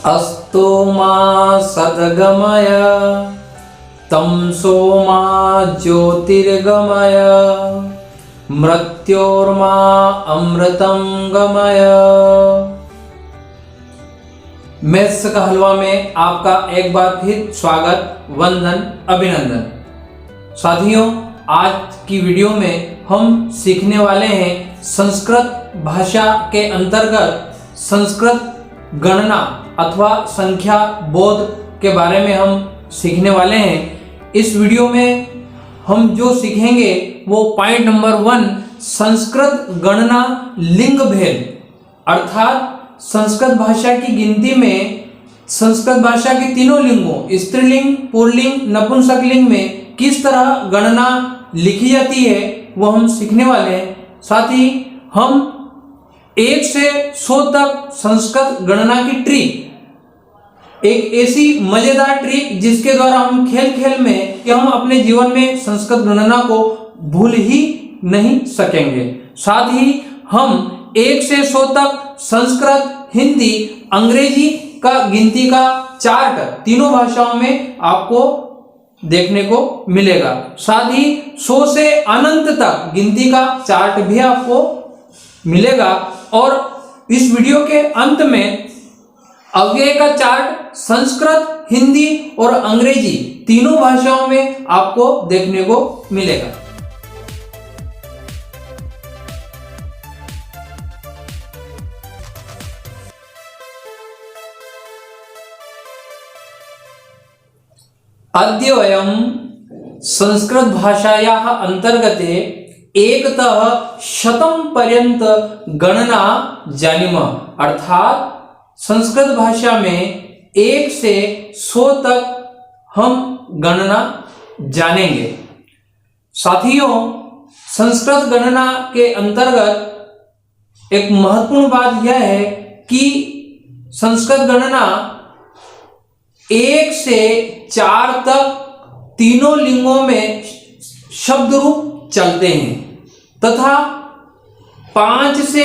अस्तो मा सद्गमय तमसो मा ज्योतिर्गमय मृत्योर्मा अमृतम गमय। मैथ्स का हलवा में आपका एक बार फिर स्वागत, वंदन, अभिनंदन। साथियों, आज की वीडियो में हम सीखने वाले हैं संस्कृत भाषा के अंतर्गत संस्कृत गणना अथवा संख्या बोध के बारे में हम सीखने वाले हैं। इस वीडियो में हम जो सीखेंगे वो पॉइंट नंबर 1, संस्कृत गणना लिंग भेद, अर्थात संस्कृत भाषा की गिनती में संस्कृत भाषा के तीनों लिंगों स्त्रीलिंग, पुल्लिंग, नपुंसकलिंग में किस तरह गणना लिखी जाती है वो हम सीखने वाले हैं। साथ ही हम 1 से 100 तक संस्कृत गणना की ट्रिक, एक ऐसी मजेदार ट्रिक जिसके द्वारा हम खेल खेल में कि हम अपने जीवन में संस्कृत गणना को भूल ही नहीं सकेंगे। साथ ही हम 1 से 100 तक संस्कृत, हिंदी, अंग्रेजी का गिनती का चार्ट तीनों भाषाओं में आपको देखने को मिलेगा। साथ ही 100 से अनंत तक गिनती का चार्ट भी आपको मिलेगा और इस वीडियो के अंत में अव्यय का चार्ट संस्कृत, हिंदी और अंग्रेजी तीनों भाषाओं में आपको देखने को मिलेगा। अद्य वयं संस्कृत भाषायाः अंतर्गते एकतः शतं पर्यंत गणना जानीमः, अर्थात संस्कृत भाषा में 1 से 100 तक हम गणना जानेंगे। साथियों, संस्कृत गणना के अंतर्गत एक महत्वपूर्ण बात यह है कि संस्कृत गणना 1 से 4 तक तीनों लिंगों में शब्द रूप चलते हैं तथा 5 से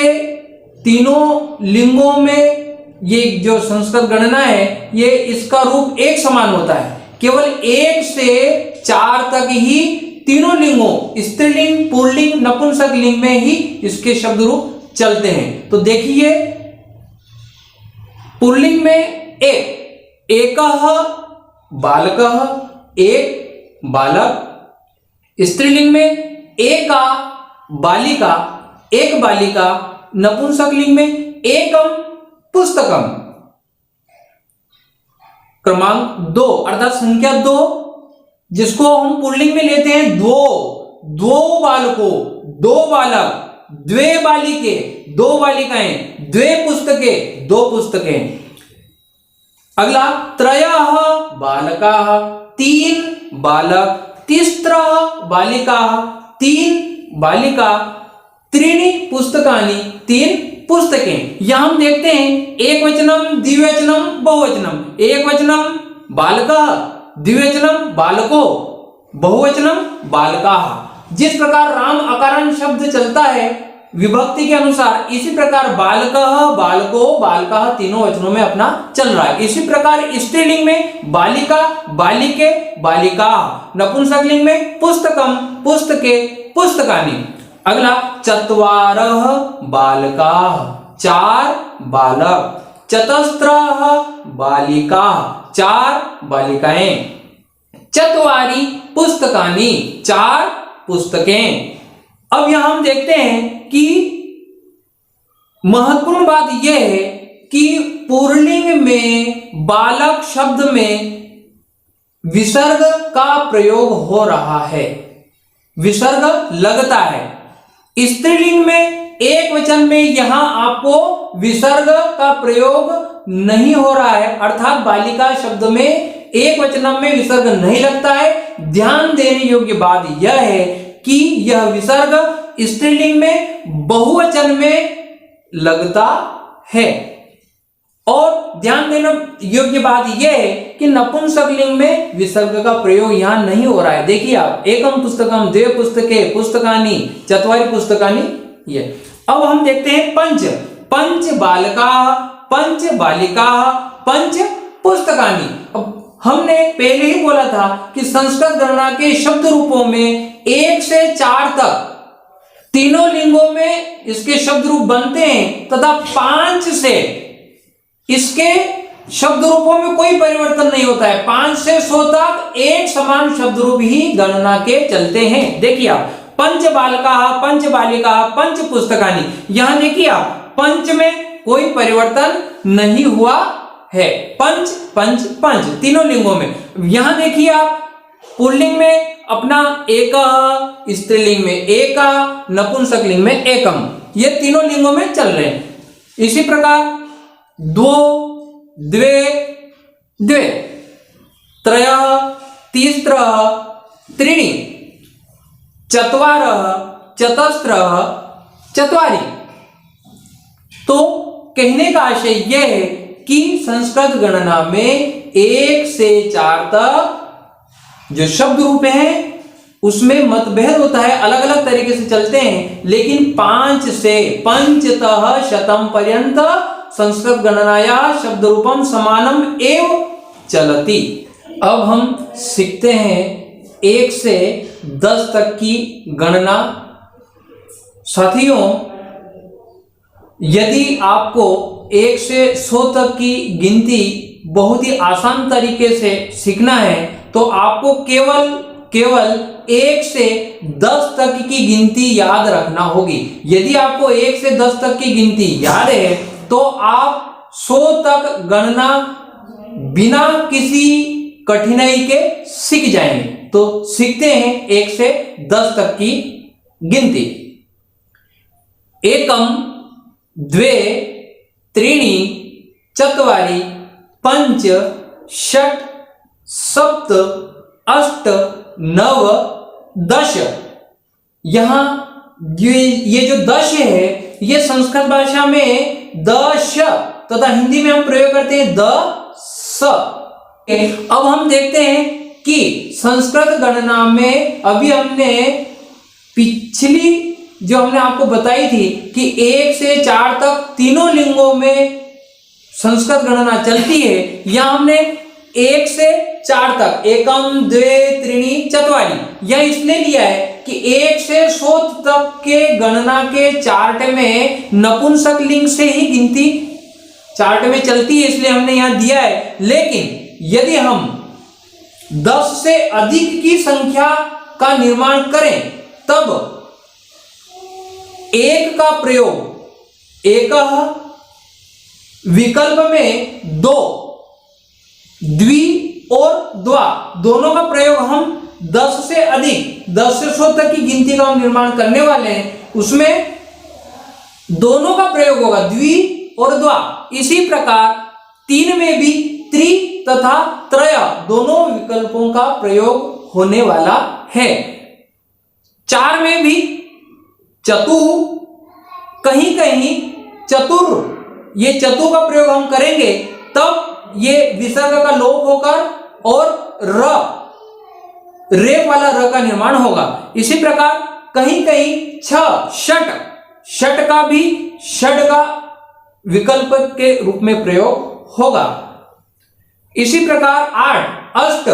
तीनों लिंगों में ये जो संस्कृत गणना है ये इसका रूप एक समान होता है। केवल 1 से 4 तक ही तीनों लिंगों स्त्रीलिंग, पुल्लिंग, नपुंसकलिंग में ही इसके शब्द रूप चलते हैं। तो देखिए, पुल्लिंग में एकः बालकः, एक बालक। स्त्रीलिंग में एका बालिका, एक बालिका। नपुंसकलिंग में एकम पुस्तकम। क्रमांक 2 अर्थात संख्या 2 जिसको हम पुल्लिंग में लेते हैं द्वो बालको, 2 बालक, द्वे बालिके, 2 बालिकाएं, द्वे पुस्तके, 2 पुस्तकें। अगला त्रयः बालकाः, 3 बालक, तिस्रः बालिकाः, 3 बालिका, त्रीणि पुस्तकानि, 3 पुस्तकें। यहां हम देखते हैं एक वचनम, द्विवचनम, बहुवचनम। एक वचनम बालकः, द्विवचनम बालको, बहुवचनम बालकाः। जिस प्रकार राम अकारण शब्द चलता है विभक्ति के अनुसार, इसी प्रकार बालकः, बालको, बालकाः तीनों वचनों में अपना चल रहा है। इसी प्रकार स्त्रीलिंग में बालिका, बालिके, बालिकाः। नपुंसकलिंग में पुस्तकम, पुस्तके, पुस्तकानि। अगला चत्वारः बालकाः, 4 बालक। चतस्रः बालिकाः, 4 बालिकाएं। चत्वारि पुस्तकानि, 4 पुस्तकें। अब यहां हम देखते हैं कि महत्वपूर्ण बात यह है कि पुल्लिंग में बालक शब्द में विसर्ग का प्रयोग हो रहा है, विसर्ग लगता है। स्त्रीलिंग में एक वचन में यहां आपको विसर्ग का प्रयोग नहीं हो रहा है, अर्थात बालिका शब्द में एक वचन में विसर्ग नहीं लगता है। ध्यान देने योग्य बात यह है कि यह विसर्ग स्त्रीलिंग में बहुवचन में लगता है। और ध्यान देना योग्य बात यह है कि नपुंसकलिंग में विसर्ग का प्रयोग यहां नहीं हो रहा है। देखिए आप, एकम पुस्तकम, द्वे पुस्तके, पुस्तकानि, चत्वारि पुस्तकानि। ये अब हम देखते हैं पंच बालका, पंच बालिका, पंच पुस्तकानि। अब हमने पहले ही बोला था कि संस्कृत गणना के शब्द रूपों में 1 से 4 तक तीनों लिंगों में इसके शब्द रूप बनते हैं तथा 5 से इसके शब्द रूपों में कोई परिवर्तन नहीं होता है। 5 से 100 तक एक समान शब्द रूप ही गणना के चलते हैं। देखिए आप, पंच बालका, पंच बालिका, पंच पुस्तकानि, यहां देखिए आप पंच में कोई परिवर्तन नहीं हुआ है। पंच पंच पंच तीनों लिंगों में। यहां देखिए आप पुल्लिंग में अपना एक, स्त्रीलिंग में एक, नपुंसक लिंग में एकम, ये तीनों लिंगों में चल रहे हैं। इसी प्रकार दो, द्वे, द्वे, त्रयः, तिस्रः, त्रीणि, चत्वारः, चतस्रः, चत्वारि। तो कहने का आशय यह है कि संस्कृत गणना में 1 से 4 तक जो शब्द रूप हैं उसमें मतभेद होता है, अलग अलग तरीके से चलते हैं, लेकिन 5 से पंचतः शतम पर्यंत संस्कृत गणनाया शब्द रूपम समानम एव चलति। अब हम सीखते हैं 1 से 10 तक की गणना। साथियों, यदि आपको 1 से 100 तक की गिनती बहुत ही आसान तरीके से सीखना है तो आपको केवल 1 से 10 तक की गिनती याद रखना होगी। यदि आपको 1 से 10 तक की गिनती याद है तो आप 100 तक गणना बिना किसी कठिनाई के सीख जाएंगे। तो सीखते हैं 1 से 10 तक की गिनती। एकम, द्वे, त्रीणि, चत्वारि, पंच, षट, सप्त, अष्ट, नव, दश। यहां ये जो दश है ये संस्कृत भाषा में दश तथा हिंदी में हम प्रयोग करते हैं द स। अब हम देखते हैं कि संस्कृत गणना में अभी हमने पिछली जो हमने आपको बताई थी कि 1 से 4 तक तीनों लिंगों में संस्कृत गणना चलती है। यहां हमने 1 से 4 तक एकम, द्वे, त्रीणि, चत्वारि यह इसलिए लिया है कि 1 से 100 तक के गणना के चार्ट में नपुंसक लिंग से ही गिनती चार्ट में चलती है, इसलिए हमने यहां दिया है। लेकिन यदि हम 10 से अधिक की संख्या का निर्माण करें तब एक का प्रयोग, एक विकल्प में 2, द्वि और द्वा दोनों का प्रयोग हम 10 से अधिक 10 से 100 तक की गिनती का हम निर्माण करने वाले हैं, उसमें दोनों का प्रयोग होगा, द्वि और द्वा। इसी प्रकार 3 में भी त्रि तथा त्रय दोनों विकल्पों का प्रयोग होने वाला है। 4 में भी चतु, कहीं कहीं चतुर, ये चतु का प्रयोग हम करेंगे तब ये विसर्ग का लोप होकर और रेप वाला र का निर्माण होगा। इसी प्रकार कहीं कहीं छ, षट, षट का भी षड का विकल्प के रूप में प्रयोग होगा। इसी प्रकार 8 अष्ट,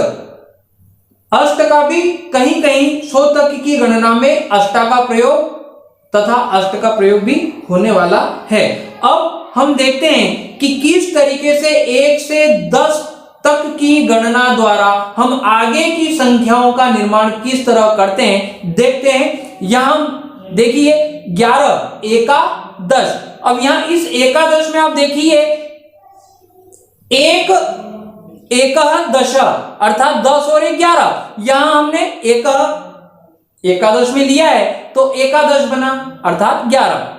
अष्ट का भी कहीं कहीं 100 तक की गणना में अष्टा का प्रयोग तथा अष्ट का प्रयोग भी होने वाला है। अब हम देखते हैं कि किस तरीके से 1 से 10 तक की गणना द्वारा हम आगे की संख्याओं का निर्माण किस तरह करते हैं देखते हैं। यहां देखिए 11 एकादश। अब यहां इस एकादश में आप देखिए एक दश अर्थात 10 और 11, यहां हमने एक एकादश में लिया है तो एकादश बना अर्थात 11।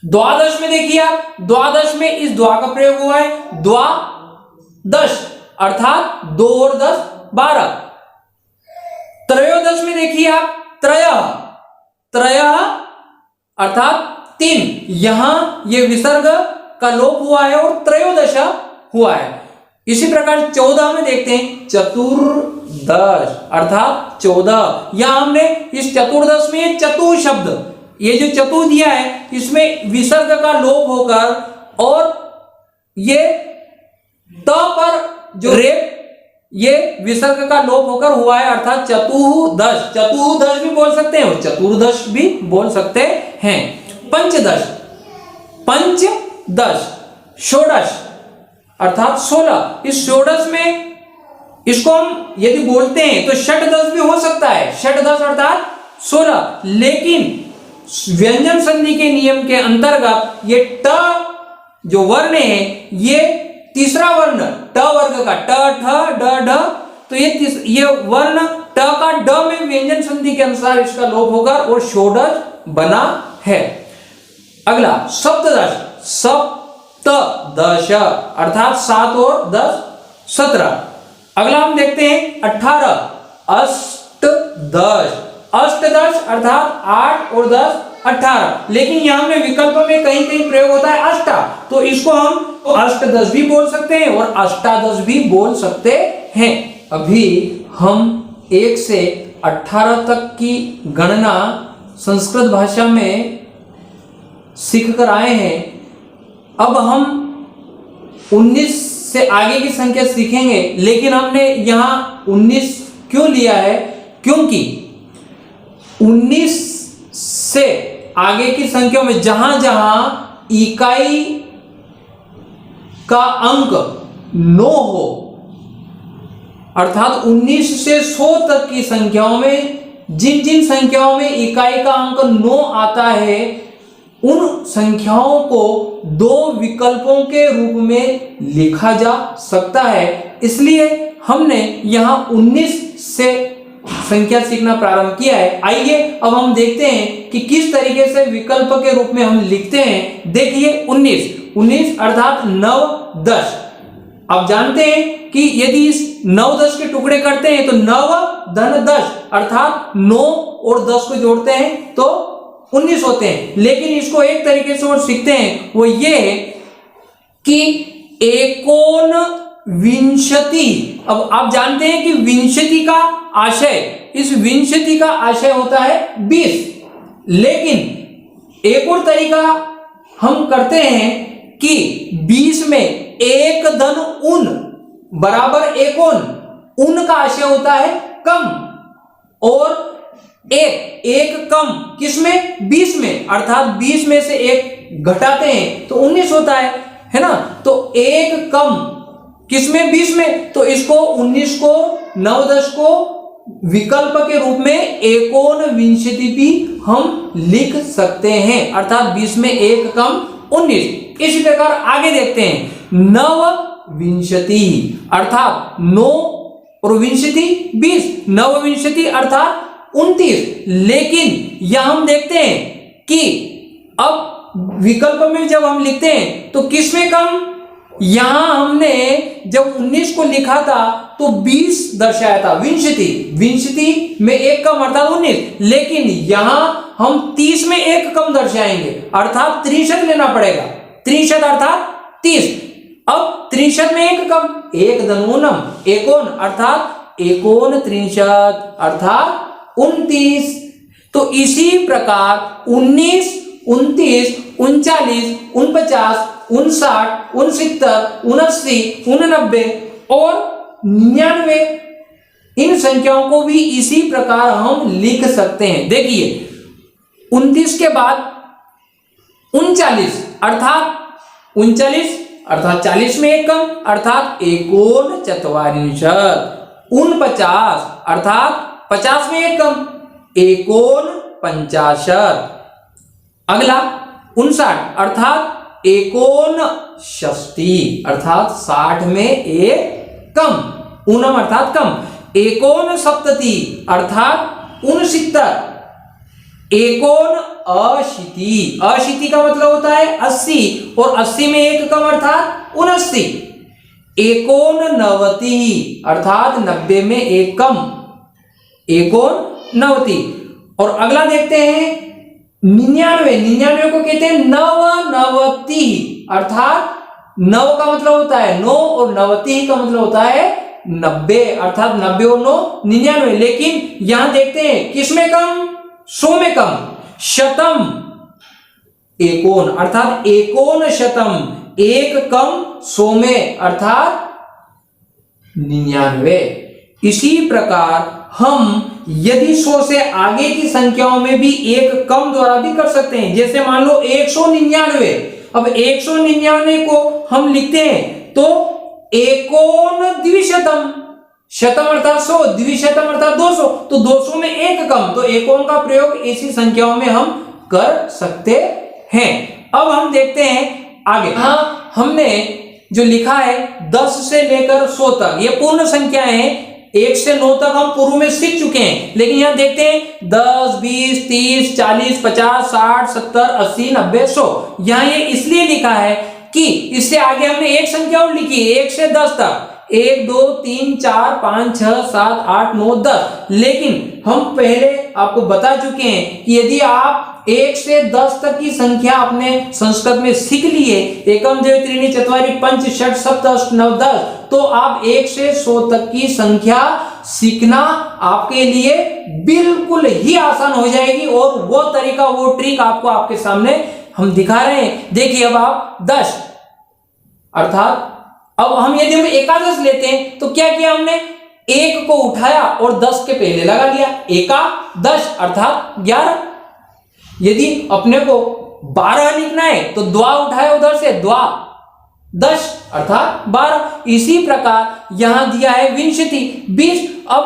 द्वादश में देखिए आप, द्वादश में इस द्वा का प्रयोग हुआ है, द्वादश अर्थात 2 और 10 12। त्रयोदश में देखिए आप, त्रय अर्थात 3, यहां ये विसर्ग का लोप हुआ है और त्रयोदश हुआ है। इसी प्रकार 14 में देखते हैं चतुर्दश अर्थात 14, यहां हमने इस चतुर्दश में चतु शब्द, ये जो चतु दिया है इसमें विसर्ग का लोप होकर और ये त पर जो रेप ये विसर्ग का लोप होकर हुआ है, अर्थात चतुर्दश, चतुर्दश भी बोल सकते हैं और चतुर्दश भी बोल सकते हैं। पंचदश, पंचदश, षोडश अर्थात 16। इस षोडश में इसको हम यदि बोलते हैं तो षटदश भी हो सकता है, षटदश अर्थात 16। लेकिन व्यंजन संधि के नियम के अंतर्गत ये ट जो वर्ण है ये तीसरा वर्ण ट वर्ग का ट ठ ड ढ, तो ये वर्ण ट का ड में व्यंजन संधि के अनुसार इसका लोप होगा और षोडश बना है। अगला सप्तदश, सप्तदश अर्थात 7 और 10 17। अगला हम देखते हैं 18 अष्टदश, अष्टदश अर्थात 8 और 10 18। लेकिन यहां में विकल्प में कहीं कहीं प्रयोग होता है अष्टा, तो इसको हम अष्टदश भी बोल सकते हैं और अष्टादश भी बोल सकते हैं। अभी हम 1 से 18 तक की गणना संस्कृत भाषा में सीख कर आए हैं। अब हम 19 से आगे की संख्या सीखेंगे, लेकिन हमने यहां 19 क्यों लिया है? क्योंकि 19 से आगे की संख्या में जहां जहां इकाई का अंक 9 हो, अर्थात 19 से 100 तक की संख्याओं में जिन जिन संख्याओं में इकाई का अंक 9 आता है, उन संख्याओं को 2 विकल्पों के रूप में लिखा जा सकता है। इसलिए हमने यहां 19 से संख्या सीखना प्रारंभ किया है। आइए अब हम देखते हैं कि किस तरीके से विकल्प के रूप में हम लिखते हैं। देखिए 19 अर्थात 9 10। अब जानते हैं कि यदि इस 9 10 के टुकड़े करते हैं तो 9 धन 10 अर्थात 9 और 10 को जोड़ते हैं तो 19 होते हैं। लेकिन इसको एक तरीके से और सीखते हैं, वो ये है कि एकोन विंशति। अब आप जानते हैं कि विंशति का आशय, इस विंशति का आशय होता है 20। लेकिन एक और तरीका हम करते हैं कि 20 में 1 धन उन बराबर एकोन, उन का आशय होता है कम, और एक कम किसमें? 20 में, अर्थात 20 में से 1 घटाते हैं तो 19 होता है ना। तो 1 कम किसमें? 20 में, तो इसको 19 को 9 10 को विकल्प के रूप में एकोन विंशति भी हम लिख सकते हैं, अर्थात 20 में 1 कम 19। इसी प्रकार आगे देखते हैं 9 विंशति अर्थात 9 और विंशति 20, 9 विंशति अर्थात 29। लेकिन यहां हम देखते हैं कि अब विकल्प में जब हम लिखते हैं तो किसमें कम? यहां हमने जब 19 को लिखा था तो 20 दर्शाया था, विंशति में 1 कम अर्थात 19। लेकिन यहां हम 30 में 1 कम दर्शाएंगे, अर्थात 63 लेना पड़ेगा, 63 अर्थात 30। अब 63 में 1 कम, 1 धनूनम एकोन अर्थात एकोन 63 अर्थात 29। तो इसी प्रकार 19 29 39 49 59 69 89 और 99 इन संख्याओं को भी इसी प्रकार हम लिख सकते हैं। देखिए 29 के बाद 39 अर्थात 40 में 1 कम अर्थात एकोन 44, 49 अर्थात 50 में 1 कम एकोन 50। अगला 59 अर्थात एकोन 60 अर्थात 60 में 1 कम, ऊनम अर्थात कम, एकोन 70 अर्थात 69, एकोन 80, 80 का मतलब होता है 80 और 80 में 1 कम अर्थात 79, एकोन 90 अर्थात 90 में 1 कम, एकोन 90। और अगला देखते हैं 99 को कहते हैं नवनवति अर्थात 9 का मतलब होता है 9 और 90 का मतलब होता है 90 अर्थात 90 और 9 99। लेकिन यहां देखते हैं किसमें कम? 100 में कम, शतम एकोन अर्थात एकोन शतम, 1 कम 100 में अर्थात 99। इसी प्रकार हम यदि 100 से आगे की संख्याओं में भी एक कम द्वारा भी कर सकते हैं। जैसे मान लो 199। अब 199 को हम लिखते हैं तो एकोन द्विशतम, शतम अर्थात 100, द्विशतम अर्थात 200, तो 200 में एक कम, तो एकोन का प्रयोग ऐसी संख्याओं में हम कर सकते हैं। अब हम देखते हैं आगे। हाँ, हमने जो लिखा है 10 से लेकर 100 तक, ये पूर्ण संख्याएं हैं। 1 से 9 तक हम पूर्व में सीख चुके हैं, लेकिन यहां देखते हैं 10, 20, 30, 40, 50, 60, 70, 80, 90, 100। यहां ये इसलिए लिखा है कि इससे आगे हमने एक संख्या और लिखी है 1 से 10 तक, 1, 2, 3, 4, 5, 6, 7, 8, 9, 10। लेकिन हम पहले आपको बता चुके हैं कि यदि आप 1 से 10 तक की संख्या अपने संस्कृत में सीख लिए, एकम द्वे त्रीणि चत्वारि पंच षट सप्त अष्ट नव 10, तो आप 1 से 100 तक की संख्या सीखना आपके लिए बिल्कुल ही आसान हो जाएगी। और वो तरीका, वो ट्रिक आपको आपके सामने हम दिखा रहे हैं। देखिए, अब आप 10 अर्थात अब हम यदि हम एकादश लेते हैं तो क्या किया हमने, 1 को उठाया और 10 के पहले लगा लिया, एकादश अर्थात 11। यदि अपने को 12 लिखना है तो द्वा उठाया उधर से, द्वा 10 अर्थात 12। इसी प्रकार यहां दिया है विंशति 20। अब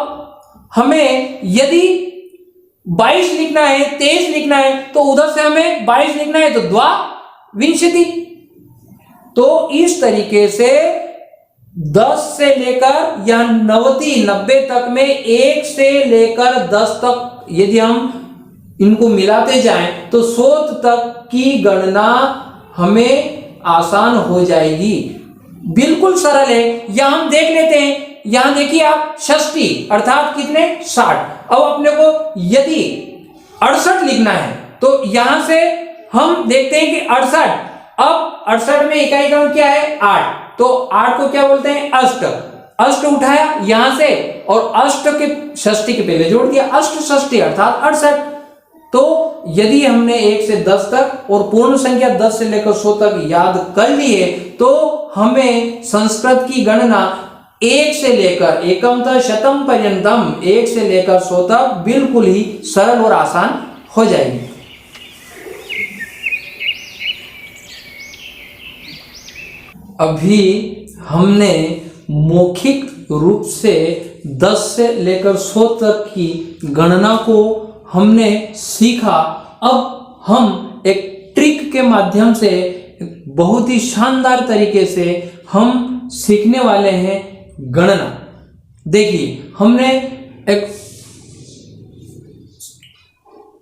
हमें यदि 22 लिखना है, 23 लिखना है, तो उधर से हमें 22 लिखना है तो द्वा विंशति। तो इस तरीके से 10 से लेकर या 90 तक में 1 से लेकर 10 तक यदि हम इनको मिलाते जाएं तो 100 तक की गणना हमें आसान हो जाएगी। बिल्कुल सरल है। यहां हम देख लेते हैं, यहां देखिए आप षष्ठी अर्थात कितने, 60। अब अपने को यदि 68 लिखना है तो यहां से हम देखते हैं कि 68, अब 68 में इकाई क्रम क्या है, 8, तो 8 को क्या बोलते हैं, अष्ट। अष्ट उठाया यहां से और अष्ट के षष्ठी के पहले जोड़ दिया, अष्ट षष्ठी अर्थात 68। तो यदि हमने 1 से 10 तक और पूर्ण संख्या 10 से लेकर 100 तक याद कर लिए तो हमें संस्कृत की गणना 1 से लेकर एकम तक शतम पर्यंतम, 1 से लेकर 100 तक बिल्कुल ही सरल और आसान हो जाएगी। अभी हमने मौखिक रूप से 10 से लेकर 100 तक की गणना को हमने सीखा। अब हम एक ट्रिक के माध्यम से बहुत ही शानदार तरीके से हम सीखने वाले हैं गणना। देखिए, हमने एक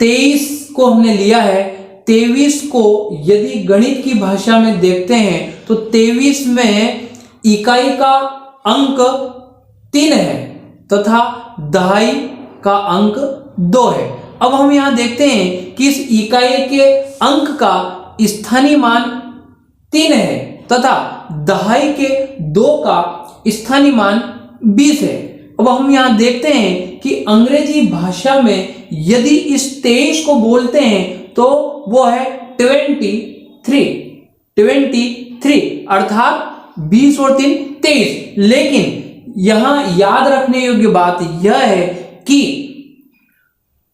23 को हमने लिया है। 23 को यदि गणित की भाषा में देखते हैं तो 23 में इकाई का अंक 3 है तथा दहाई का अंक 2 है। अब हम यहां देखते हैं कि इस इकाई के अंक का स्थानीय मान 3 है तथा दहाई के 2 का स्थानीय मान 20 है। अब हम यहां देखते हैं कि अंग्रेजी भाषा में यदि इस 23 को बोलते हैं तो वो है 23 अर्थात 20 और 3 23। लेकिन यहां याद रखने योग्य बात यह है कि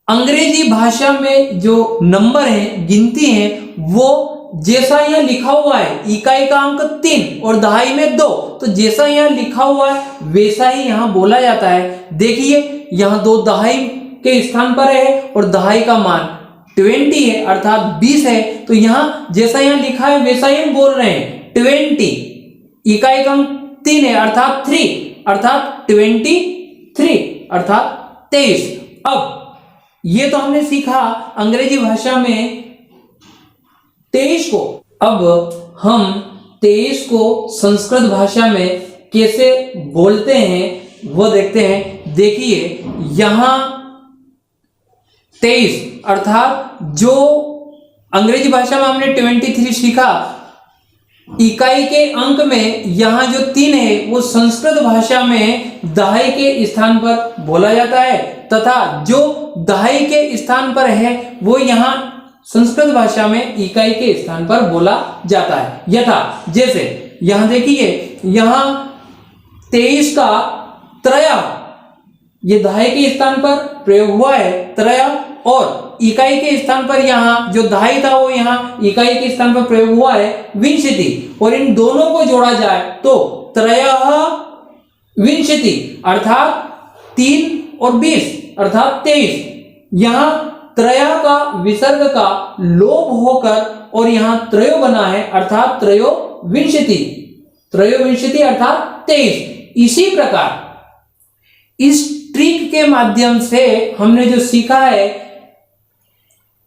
अंग्रेजी भाषा में जो नंबर है, गिनती है, वो जैसा यहां लिखा हुआ है इकाई का अंक 3 और दहाई में 2, तो जैसा यहां लिखा हुआ है वैसा ही यहां बोला जाता है। देखिए, यहां 2 दहाई के स्थान पर है और दहाई का मान 20 है अर्थात 20 है, तो यहां जैसा यहां लिखा है वैसा ही हम बोल रहे हैं 20। इकाई का अंक 3 है अर्थात 3 अर्थात 23 अर्थात 23। अब ये तो हमने सीखा अंग्रेजी भाषा में 23 को। अब हम 23 को संस्कृत भाषा में कैसे बोलते हैं वो देखते हैं। देखिए, यहां 23 अर्थात जो अंग्रेजी भाषा में हमने 23 सीखा, इकाई के अंक में यहां जो 3 है वो संस्कृत भाषा में दहाई के स्थान पर बोला जाता है तथा जो दहाई के स्थान पर है वो यहां संस्कृत भाषा में इकाई के स्थान पर बोला जाता है। यथा जैसे यहां देखिए, यहां 23 का त्रय, ये दहाई के स्थान पर प्रयोग हुआ है त्रय, और इकाई के स्थान पर यहाँ जो दहाई था वो यहाँ इकाई के स्थान पर प्रयोग हुआ है विंशति, और इन दोनों को जोड़ा जाए तो त्रयः विंशति अर्थात 3 और 20 अर्थात 23। यहाँ त्रय का विसर्ग का लोप होकर और यहाँ त्रयो बना है अर्थात त्रयो विंशति अर्थात 23। इसी प्रकार इस ट्रिक के माध्यम से हमने जो सीखा है,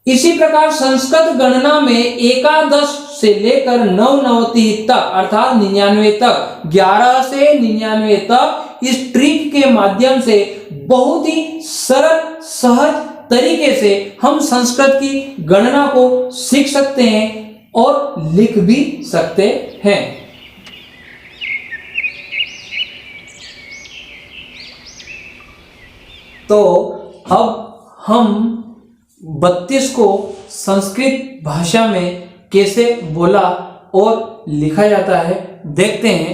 इसी प्रकार संस्कृत गणना में एकादश से लेकर 99 तक अर्थात 99 तक 11 से 99 तक इस ट्रिक के माध्यम से बहुत ही सरल सहज तरीके से हम संस्कृत की गणना को सीख सकते हैं और लिख भी सकते हैं। तो अब हम 32 को संस्कृत भाषा में कैसे बोला और लिखा जाता है देखते हैं।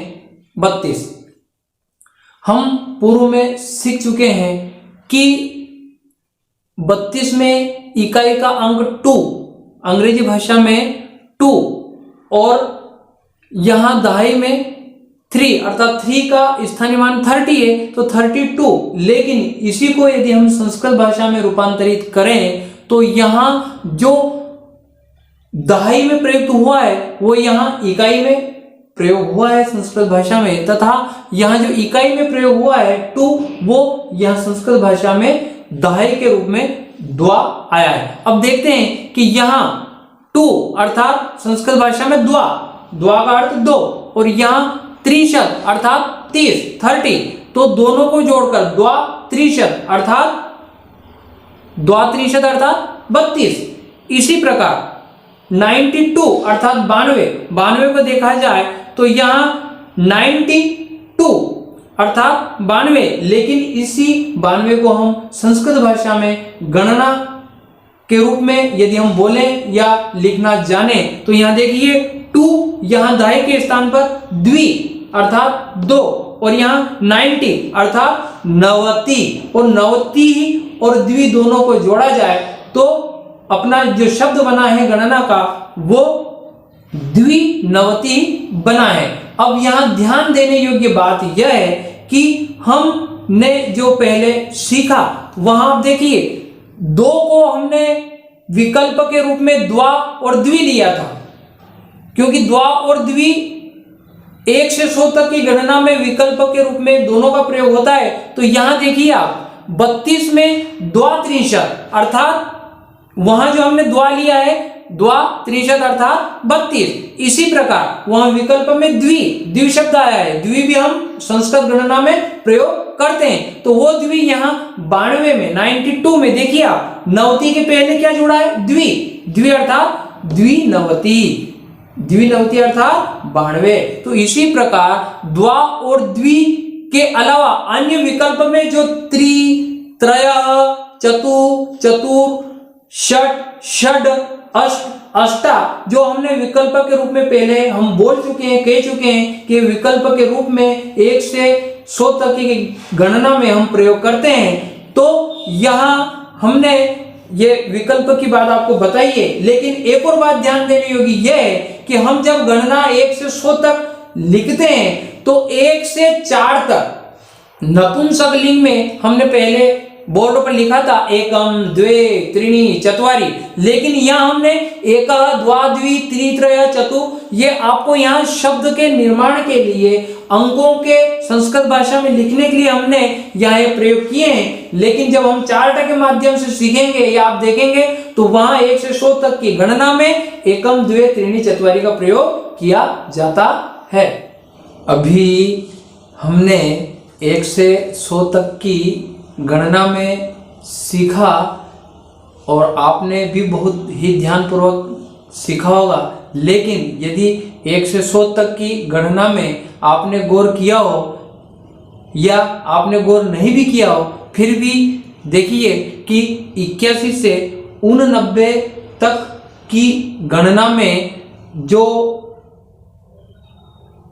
32 हम पूर्व में सीख चुके हैं कि 32 में इकाई का अंक 2, अंग्रेजी भाषा में 2, और यहाँ दहाई में 3 अर्थात 3 का स्थानीय मान 30 है तो 32। लेकिन इसी को यदि हम संस्कृत भाषा में रूपांतरित करें तो यहाँ जो दहाई में प्रयुक्त हुआ है वो यहाँ इकाई में प्रयोग हुआ है संस्कृत भाषा में, तथा यहाँ जो इकाई में प्रयोग हुआ है 2 वो यहाँ संस्कृत भाषा में दहाई के रूप में द्वा आया है। अब देखते हैं कि यहाँ 2 अर्थात संस्कृत भाषा में द्वा का अर्थ 2, और यहाँ त्रिशत अर्थात 30, तो दोनों को जोड़कर द्वा त्रिशत अर्थात 32। इसी प्रकार 92 अर्थात 92 को देखा जाए तो यहाँ 92 अर्थात 92, लेकिन इसी 92 को हम संस्कृत भाषा में गणना के रूप में यदि हम बोले या लिखना जाने तो यहाँ देखिए 2 यहाँ दहाई के स्थान पर द्वि अर्थात 2, और यहाँ 90 अर्थात 90, और 90 और द्वि दोनों को जोड़ा जाए तो अपना जो शब्द बना है गणना का वो द्विनवति बना है। अब यहाँ ध्यान देने योग्य बात यह है कि हमने जो पहले सीखा वहां आप देखिए 2 को हमने विकल्प के रूप में द्वा और द्वि लिया था, क्योंकि द्वा और द्वि 1 से 100 तक की गणना में विकल्प के रूप में दोनों का प्रयोग होता है। तो यहां देखिए आप 32 में द्वा त्रिशत अर्थात वहां जो हमने द्वा लिया है द्वा त्रिशत अर्थात 32। इसी प्रकार वहां विकल्प में द्वि शब्द आया है, द्वि भी हम संस्कृत गणना में प्रयोग करते हैं। तो वो द्वि यहाँ 92 में 92 में देखिए आप 90 के पहले क्या जुड़ा है द्वि अर्थात द्विनवति अर्थात 92। तो इसी प्रकार द्वा और द्वि के अलावा अन्य विकल्प में जो त्रय चतुर षट षड अष्ट अष्टा जो हमने विकल्प के रूप में पहले हम बोल चुके हैं कह चुके हैं कि विकल्प के रूप में 1 से 100 तक की गणना में हम प्रयोग करते हैं। तो यहाँ हमने ये विकल्प की बात आपको बताई है, लेकिन एक और बात ध्यान देने योग्य यह है कि हम जब गणना 1 से 100 तक लिखते हैं तो 1 से 4 तक नपुंसकलिंग में हमने पहले बोर्ड पर लिखा था एकम द्वे त्रीणि चत्वारि, लेकिन यहाँ हमने एक द्वा द्वि त्रि त्रय चतु, ये आपको यहाँ शब्द के निर्माण के लिए अंकों के संस्कृत भाषा में लिखने के लिए हमने यहाँ ये प्रयोग किए हैं। लेकिन जब हम चार्ट के माध्यम से सीखेंगे या आप देखेंगे तो वहां 1 से 100 तक की गणना में एकम द्वे त्रीणि चत्वारि का प्रयोग किया जाता है। अभी हमने 1 से 100 तक की गणना में सीखा और आपने भी बहुत ही ध्यानपूर्वक सीखा होगा, लेकिन यदि 1 से 100 तक की गणना में आपने गौर किया हो या आपने गौर नहीं भी किया हो, फिर भी देखिए कि 81 से 89 तक की गणना में जो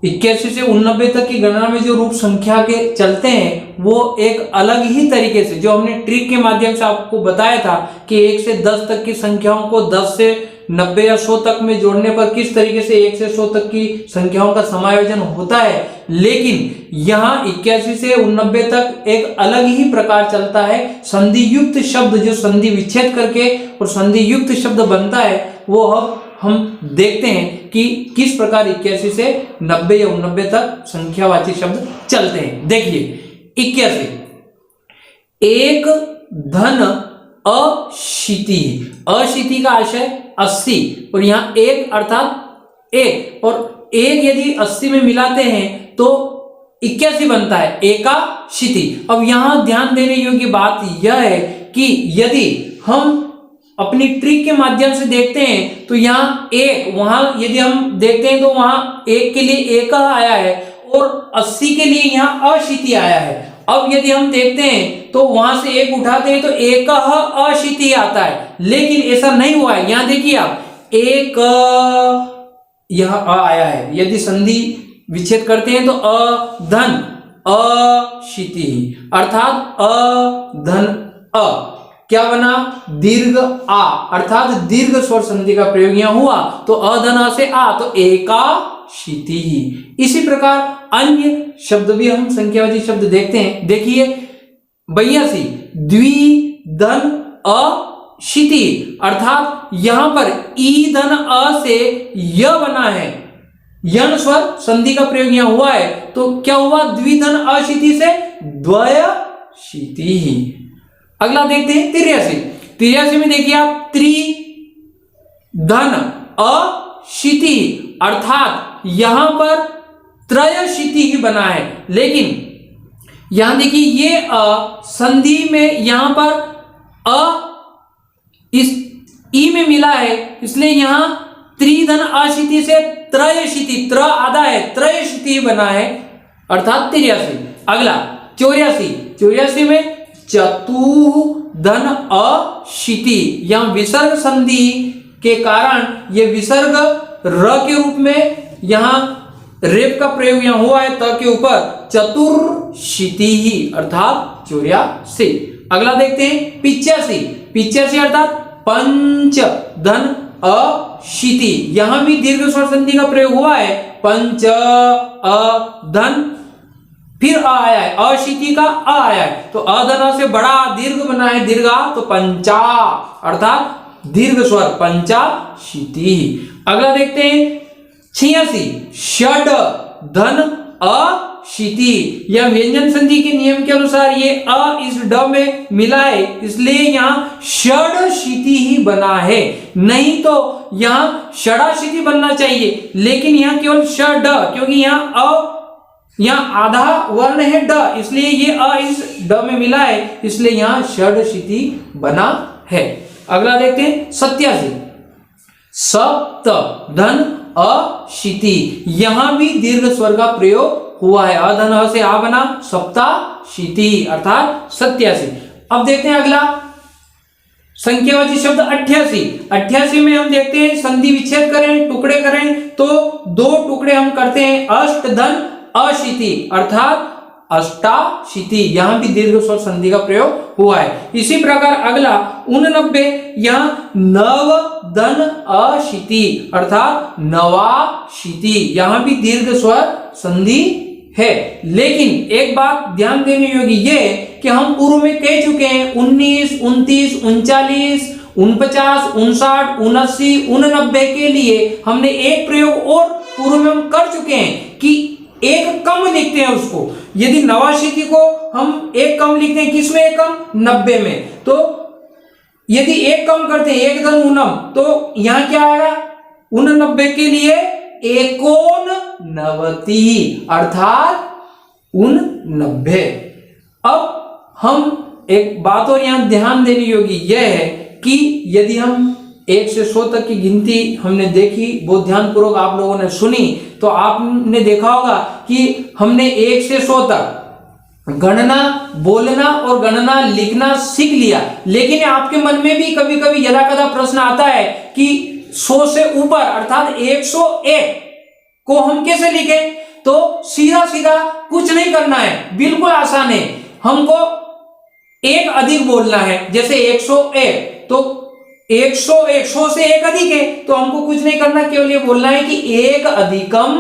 81 से 89 तक की गणना में जो रूप संख्या के चलते हैं वो एक अलग ही तरीके से, जो हमने ट्रिक के माध्यम से आपको बताया था कि 1 से 10 तक की संख्याओं को 10 से 90 या 100 तक में जोड़ने पर किस तरीके से 1 से 100 तक की संख्याओं का समायोजन होता है, लेकिन यहाँ 81 से 89 तक एक अलग ही प्रकार चलता है। संधि युक्त शब्द, जो संधि विच्छेद करके और संधि युक्त शब्द बनता है, वो अब हम देखते हैं कि किस प्रकार 81 से 90 या 89 तक संख्यावाची शब्द चलते हैं। देखिए 81, एक धन अशीति, अशीति का आशय 80 और यहाँ एक अर्थात एक, और एक यदि 80 में मिलाते हैं तो 81 बनता है, एकाशीति। अब यहाँ ध्यान देने योग्य बात यह है कि यदि हम अपनी ट्रिक के माध्यम से देखते हैं तो यहाँ एक, वहां यदि हम देखते हैं तो वहां एक के लिए एक आया है और 80 के लिए यहाँ अशीति आया है। अब यदि हम देखते हैं तो वहां से एक उठाते हैं तो एक अशीति आता है, लेकिन ऐसा नहीं हुआ है। यहाँ देखिए आप, एक यह आया है, यदि संधि विच्छेद करते हैं तो अधन अशीति, अर्थात अधन अ क्या बना, दीर्घ आ, अर्थात दीर्घ स्वर संधि का प्रयोग यहां हुआ तो अधन अ से आ, तो एकाशीति। इसी प्रकार अन्य शब्द भी हम संख्यावाची शब्द देखते हैं। देखिए 82, द्विधन अशीति, अर्थात यहां पर ई धन अ से य बना है, यन स्वर संधि का प्रयोग यहां हुआ है, तो क्या हुआ, द्विधन अशीति से द्वयशीति। अगला देखते हैं 83, 83 में देखिए आप, त्रिधन अशीति, अर्थात यहां पर त्रयशीति ही बना है, लेकिन यहां देखिए ये संधि में यहां पर इस ई में मिला है, इसलिए यहां त्रिधन अशीति से त्रयशीति, त्र आधा है, त्रयशीति बना है, अर्थात 83। अगला 84, 84 में चतुर्धन अशीति, यहां विसर्ग संधि के कारण ये विसर्ग र के रूप में यहां रेप का प्रयोग यहां हुआ है, त के ऊपर, चतुर्शीति ही, अर्थात 84। अगला देखते हैं 85, 85 अर्थात पंचधन अशीति, यहां भी दीर्घ स्वर संधि का प्रयोग हुआ है, पंच अधन, फिर अ आया है, अशीति का अ आया है, तो अधन से बड़ा दीर्घ बना है, दीर्घा, तो पंचा, अर्थात दीर्घ स्वर पंचाशीति। अगला देखते हैं 86, षड धन अशीति, यह व्यंजन संधि के नियम के अनुसार ये अ इस ड में मिला है, इसलिए यहाँ षडशीति ही बना है, नहीं तो यहाँ षडाशीति बनना चाहिए, लेकिन यहाँ केवल षड, क्योंकि यहाँ आधा वर्ण है ड, इसलिए ये अ इस ड में मिला है, इसलिए यहाँ षडशीति बना है। अगला देखते हैं 87, सप्तधन अशीति, यहां भी दीर्घ स्वर का प्रयोग हुआ है, अधन अ से आ बना, सप्ताशीति, अर्थात 87। अब देखते हैं अगला संख्यावाची शब्द 88, 88 में हम देखते हैं संधि विच्छेद करें, टुकड़े करें तो दो टुकड़े हम करते हैं, अष्टधन अशीति, अर्थात अष्टाशीति, यहां भी दीर्घ स्वर संधि का प्रयोग हुआ है। इसी प्रकार अगला 89, यहाँ नवधन अशीति, अर्थात नवाशीति, यहां भी दीर्घ स्वर संधि है। लेकिन एक बात ध्यान देने योग्य ये कि हम पूर्व में कह चुके हैं 19, 29, 39, 49, 59, 79, 89 के लिए हमने एक प्रयोग और पूर्व में हम कर चुके हैं कि एक कम लिखते हैं उसको, यदि नवाशीति को हम एक कम लिखते हैं, किसमें एक कम, 90 में, तो यदि एक कम करते हैं, एक धन ऊनम, तो यहां क्या आएगा, 89 के लिए एकोननवति, अर्थात 89। अब हम एक बात और यहां ध्यान देने योग्य यह है कि यदि हम 1 से 100 तक की गिनती हमने देखी, बहुत ध्यानपूर्वक आप लोगों ने सुनी, तो आपने देखा होगा कि हमने 1 से 100 तक गणना बोलना और गणना लिखना सीख लिया, लेकिन आपके मन में भी कभी कभी यदा कदा प्रश्न आता है कि 100 से ऊपर अर्थात 101 को हम कैसे लिखें, तो सीधा सीधा कुछ नहीं करना है, बिल्कुल आसान है। हमको एक अधिक बोलना है, जैसे 101, तो 100 से एक अधिक है, तो हमको कुछ नहीं करना, केवल ये बोलना है कि एक अधिकम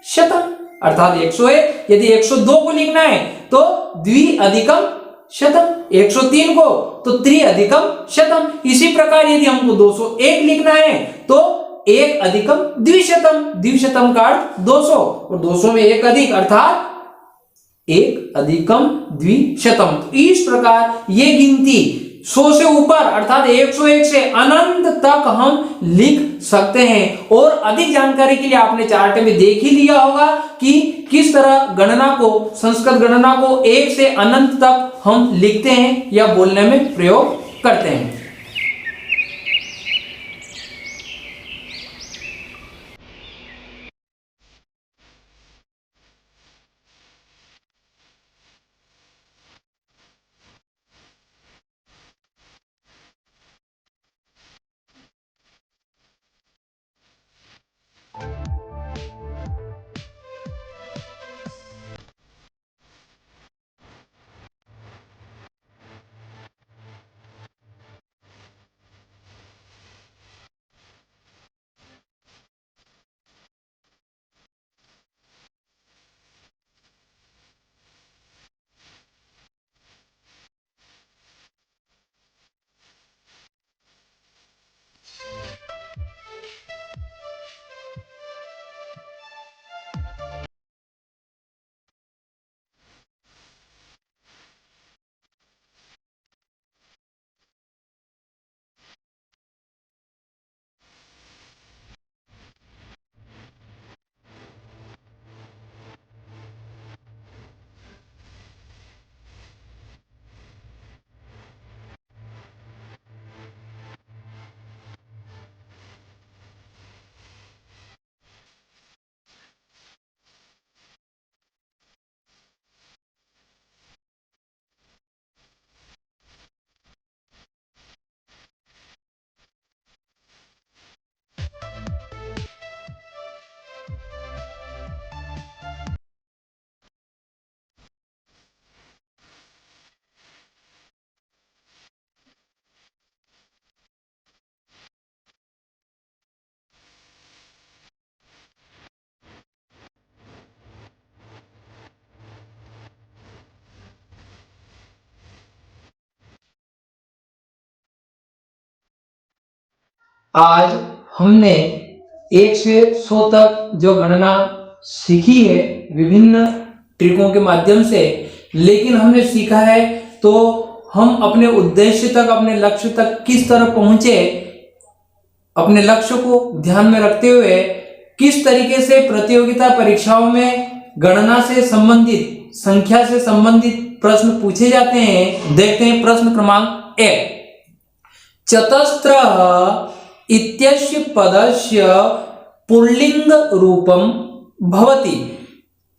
शतम, अर्थात 101। यदि 102 को लिखना है तो द्वि अधिकम शतम, 103 को तो त्रि अधिकम शतम। इसी प्रकार यदि हमको 201 लिखना है तो एक अधिकम द्विशतम, द्विशतम का अर्थ 200, और 200 में एक अधिक अर्थात एक अधिकम द्विशतम। तो इस प्रकार ये गिनती 100 से ऊपर अर्थात 101 से अनंत तक हम लिख सकते हैं। और अधिक जानकारी के लिए आपने चार्ट में देख ही लिया होगा कि किस तरह गणना को, संस्कृत गणना को 1 से अनंत तक हम लिखते हैं या बोलने में प्रयोग करते हैं। आज हमने 1 से 100 तक जो गणना सीखी है विभिन्न ट्रिकों के माध्यम से, लेकिन हमने सीखा है तो हम अपने उद्देश्य तक, अपने लक्ष्य तक किस तरह पहुंचे, अपने लक्ष्य को ध्यान में रखते हुए किस तरीके से प्रतियोगिता परीक्षाओं में गणना से संबंधित, संख्या से संबंधित प्रश्न पूछे जाते हैं। देखते हैं प्रश्न क्रमांक 1। चतस्त्र इत्यस्य पदस्य पुल्लिंग रूपम भवति।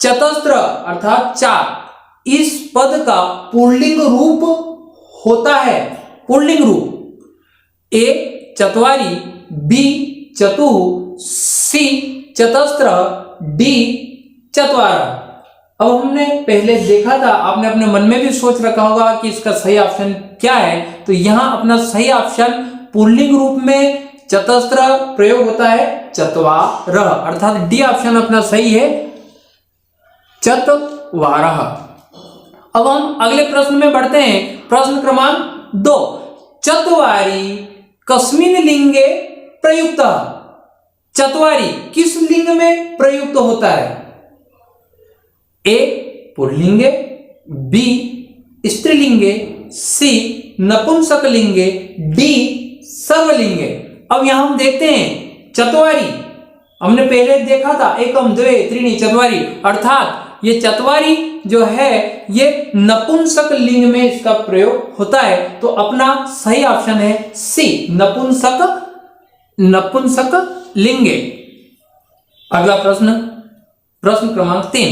चतस्त्र अर्थात 4, इस पद का पुल्लिंग रूप होता है। पुल्लिंग रूप ए चत्वारि, बी चतुः, सी चतस्त्र, डी चत्वार। अब हमने पहले देखा था, आपने अपने मन में भी सोच रखा होगा कि इसका सही ऑप्शन क्या है। तो यहां अपना सही ऑप्शन पुल्लिंग रूप में चतस्त्र प्रयोग होता है चत्वार, अर्थात डी ऑप्शन अपना सही है, चत्वार। अब हम अगले प्रश्न में बढ़ते हैं। प्रश्न क्रमांक 2। चत्वारि कस्मिन् लिंगे प्रयुक्त। चत्वारि किस लिंग में प्रयुक्त होता है? ए पुल्लिंगे, बी स्त्रीलिंगे, सी नपुंसकलिंगे, डी सर्वलिंगे। अब यहां हम देखते हैं चत्वारि, हमने पहले देखा था एकम द्वे त्रीणि चत्वारि, अर्थात ये चत्वारि जो है ये नपुंसक लिंग में इसका प्रयोग होता है। तो अपना सही ऑप्शन है सी नपुंसक लिंगे। अगला प्रश्न, प्रश्न क्रमांक 3।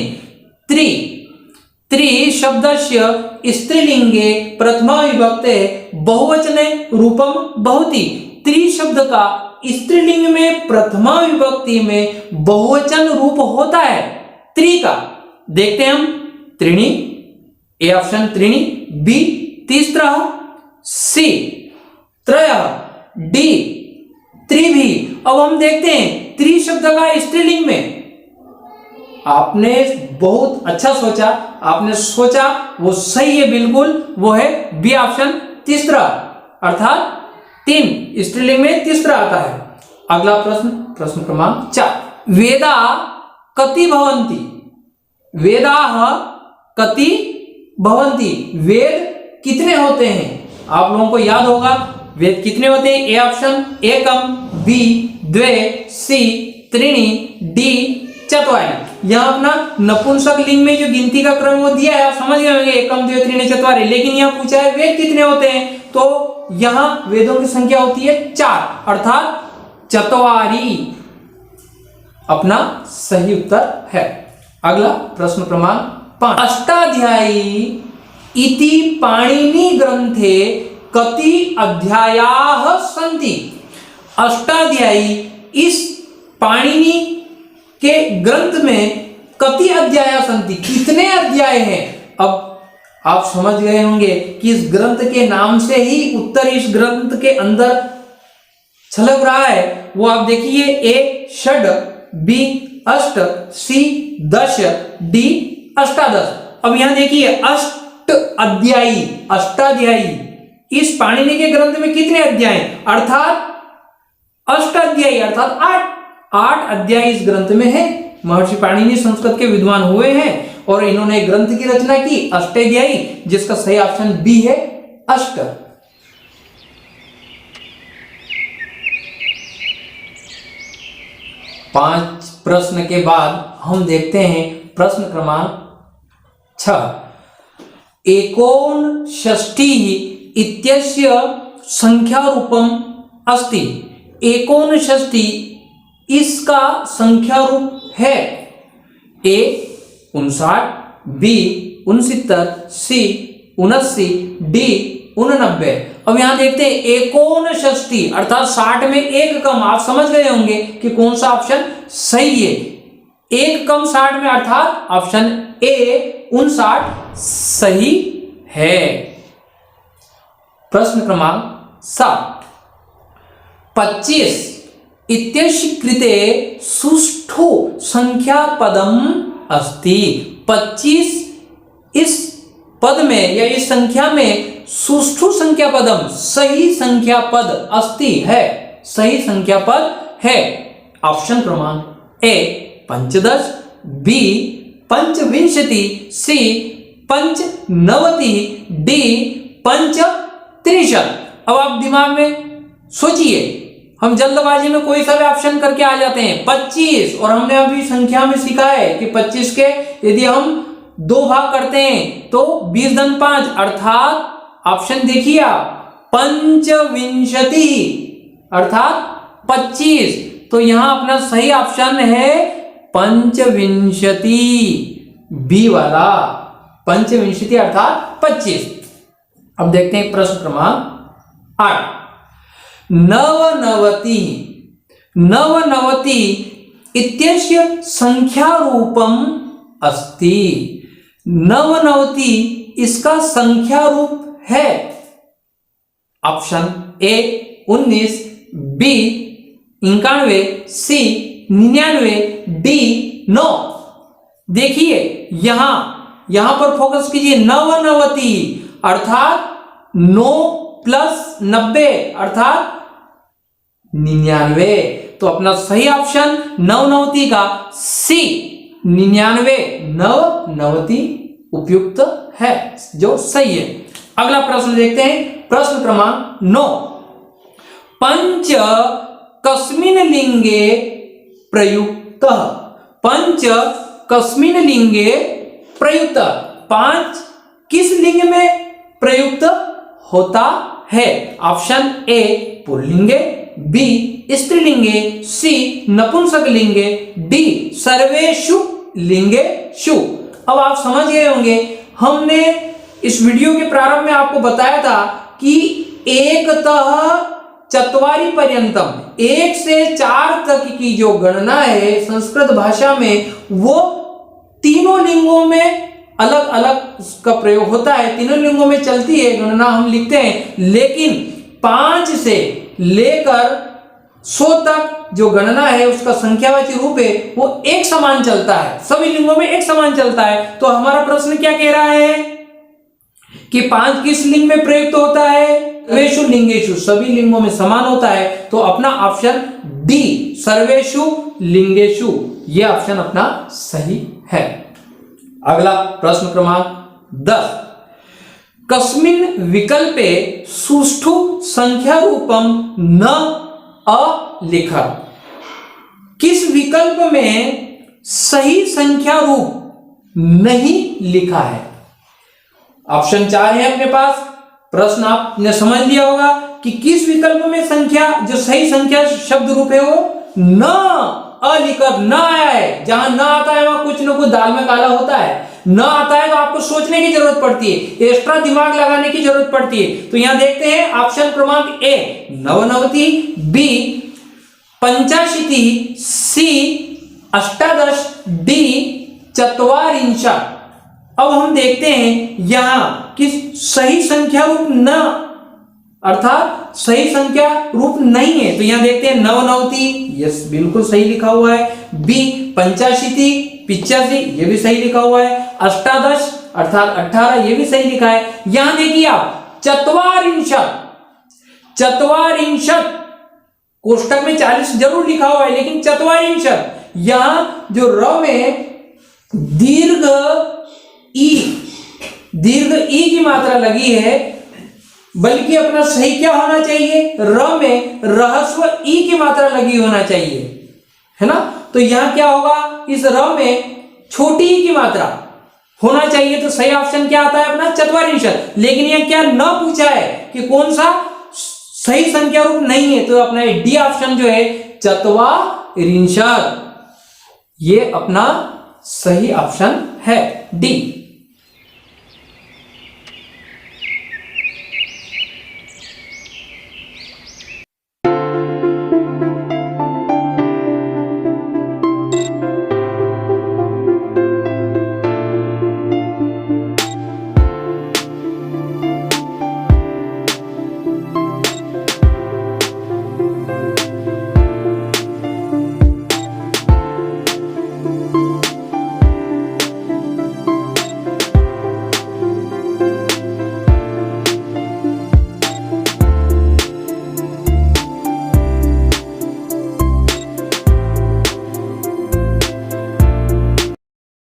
त्रि शब्दस्य स्त्रीलिंगे प्रथमा विभक्ते बहुवचने रूपम भवति। त्रि शब्द का स्त्रीलिंग में प्रथमा विभक्ति में बहुवचन रूप होता है। त्रि का देखते हैं हम, त्रीणि, ए ऑप्शन त्रीणि, बी तिस्रः, सी त्रयः, डी त्रिभी। अब हम देखते हैं त्रि शब्द का स्त्रीलिंग में। आपने बहुत अच्छा सोचा, आपने सोचा वो सही है बिल्कुल, वो है बी ऑप्शन तीसरा, अर्थात तीन, स्त्रीलिंग में तीसरा आता है। अगला प्रश्न, प्रश्न क्रमांक 4, वेदा कति भवन्ति, वेदाः कति भवन्ति, वेद कितने होते हैं? आप लोगों को याद होगा वेद कितने होते हैं? ए ऑप्शन एकम, बी द्वे, सी त्रीणि, डी चत्वारि। यहाँ अपना नपुंसक लिंग में जो गिनती का क्रम वो दिया है, आप समझ गए होंगे, एकम द्वे त्रीणि चत्वारि। लेकिन यहाँ पूछा है वेद कितने होते हैं, तो यहाँ वेदों की संख्या होती है 4, अर्थात चत्वारि अपना सही उत्तर है। अगला प्रश्न क्रमांक 5, अष्टाध्यायी इति पाणिनि ग्रंथे कति अध्यायाः सन्ति, अष्टाध्यायी इस पाणिनि के ग्रंथ में कति अध्याय सन्ति, कितने अध्याय हैं? अब आप समझ गए होंगे कि इस ग्रंथ के नाम से ही उत्तर इस ग्रंथ के अंदर छलक रहा है। वो आप देखिए, ए षड, बी अष्ट, सी 10, डी अष्टादश। अब यहां देखिए अष्ट अध्यायी, अष्टाध्यायी इस पाणिनि के ग्रंथ में कितने अध्याय, अर्थात अष्टाध्यायी अर्थात 8 अध्याय इस ग्रंथ में है। महर्षि पाणिनि संस्कृत के विद्वान हुए हैं और इन्होंने ग्रंथ की रचना की अष्टाध्यायी, जिसका सही ऑप्शन बी है, अष्ट। पांच प्रश्न के बाद हम देखते हैं प्रश्न क्रमांक 6, एकोनषष्टिः इत्यस्य संख्यारूपम अस्ति, एकोनषष्टि इसका संख्या रूप है, ए 59, बी 69, सी 79, डी 89। अब यहां देखते हैं एकोनषष्टि अर्थात 60 में एक कम, आप समझ गए होंगे कि कौन सा ऑप्शन सही है, एक कम 60 में, अर्थात ऑप्शन ए 59 सही है। प्रश्न क्रमांक 7, 25 इत्यस्य कृते सुष्ठु संख्या पदम अस्ति, 25 इस पद में या इस संख्या में सुष्ठु संख्या पदम सही संख्या पद अस्ति है, सही संख्या पद है। ऑप्शन क्रमांक ए 15, बी 25, सी 95, डी 35। अब आप दिमाग में सोचिए, हम जल्दबाजी में कोई सा भी ऑप्शन करके आ जाते हैं। 25 और हमने अभी संख्या में सीखा है कि 25 के यदि हम 2 भाग करते हैं तो 20 धन 5, अर्थात ऑप्शन देखिए आप 25 अर्थात 25। तो यहां अपना सही ऑप्शन है 25, बी वाला, 25 अर्थात 25। अब देखते हैं प्रश्न क्रमांक 8, 99 इत्यस्य संख्यारूपम अस्ति, 99 इसका संख्या रूप है। Option A 19, B 91, C 99, D 9। देखिए यहां पर फोकस कीजिए, 99 अर्थात 9 प्लस 90 अर्थात 99। तो अपना सही ऑप्शन 99 का सी 99 उपयुक्त है, जो सही है। अगला प्रश्न देखते हैं, प्रश्न क्रमांक 9, पंच कस्मिन् लिंगे प्रयुक्त, पंच कस्मिन् लिंगे प्रयुक्त, 5 किस लिंग में प्रयुक्त होता है? ऑप्शन ए पुल्लिंगे, बी स्त्रीलिंगे, सी नपुंसक लिंगे, डी सर्वेषु लिंगेषु। अब आप समझ गए होंगे, हमने इस वीडियो के प्रारंभ में आपको बताया था कि एकतः चत्वारि पर्यंतम, 1 से 4 तक की जो गणना है संस्कृत भाषा में, वो तीनों लिंगों में अलग अलग उसका प्रयोग होता है, तीनों लिंगों में चलती है गणना, हम लिखते हैं, लेकिन 5 से लेकर 100 तक जो गणना है उसका संख्यावाची रूप है वो एक समान चलता है, सभी लिंगों में एक समान चलता है। तो हमारा प्रश्न क्या कह रहा है कि 5 किस लिंग में प्रयुक्त होता है? सर्वेषु लिंगेषु, सभी लिंगों में समान होता है। तो अपना ऑप्शन डी सर्वेषु लिंगेषु, ये ऑप्शन अपना सही है। अगला प्रश्न क्रमांक 10, कस्मिन् विकल्पे सुष्ठु संख्या रूपम न अलिखत, किस विकल्प में सही संख्या रूप नहीं लिखा है? ऑप्शन 4 है अपने पास। प्रश्न आपने समझ लिया होगा कि किस विकल्प में संख्या, जो सही संख्या शब्द रूप है वो न अलिखत, न आया है। जहां न आता है वहां कुछ न कुछ दाल में काला होता है। न आता है तो आपको सोचने की जरूरत पड़ती है, एक्स्ट्रा दिमाग लगाने की जरूरत पड़ती है। तो यहां देखते हैं ऑप्शन क्रमांक ए 99, बी 85, सी 28, डी 44। अब हम देखते हैं यहां कि सही संख्या रूप न, अर्थात सही संख्या रूप नहीं है। तो यहां देखते हैं 99, यस बिल्कुल सही लिखा हुआ है। बी 85, 85 ये भी सही लिखा हुआ है। 28 अर्थात 18 ये भी सही लिखा है। यहां देखिए आप 44, 44 कोष्टक में 40 जरूर लिखा हुआ है, लेकिन 44 यहां जो र में दीर्घ ई की मात्रा लगी है, बल्कि अपना सही क्या होना चाहिए? र में रहस्व ई की मात्रा लगी होना चाहिए, है ना। तो यहां क्या होगा? इस र में छोटी ई की मात्रा होना चाहिए। तो सही ऑप्शन क्या आता है अपना? 44। लेकिन यह क्या न पूछा है कि कौन सा सही संख्या रूप नहीं है, तो अपना डी ऑप्शन जो है 44, ये अपना सही ऑप्शन है, डी।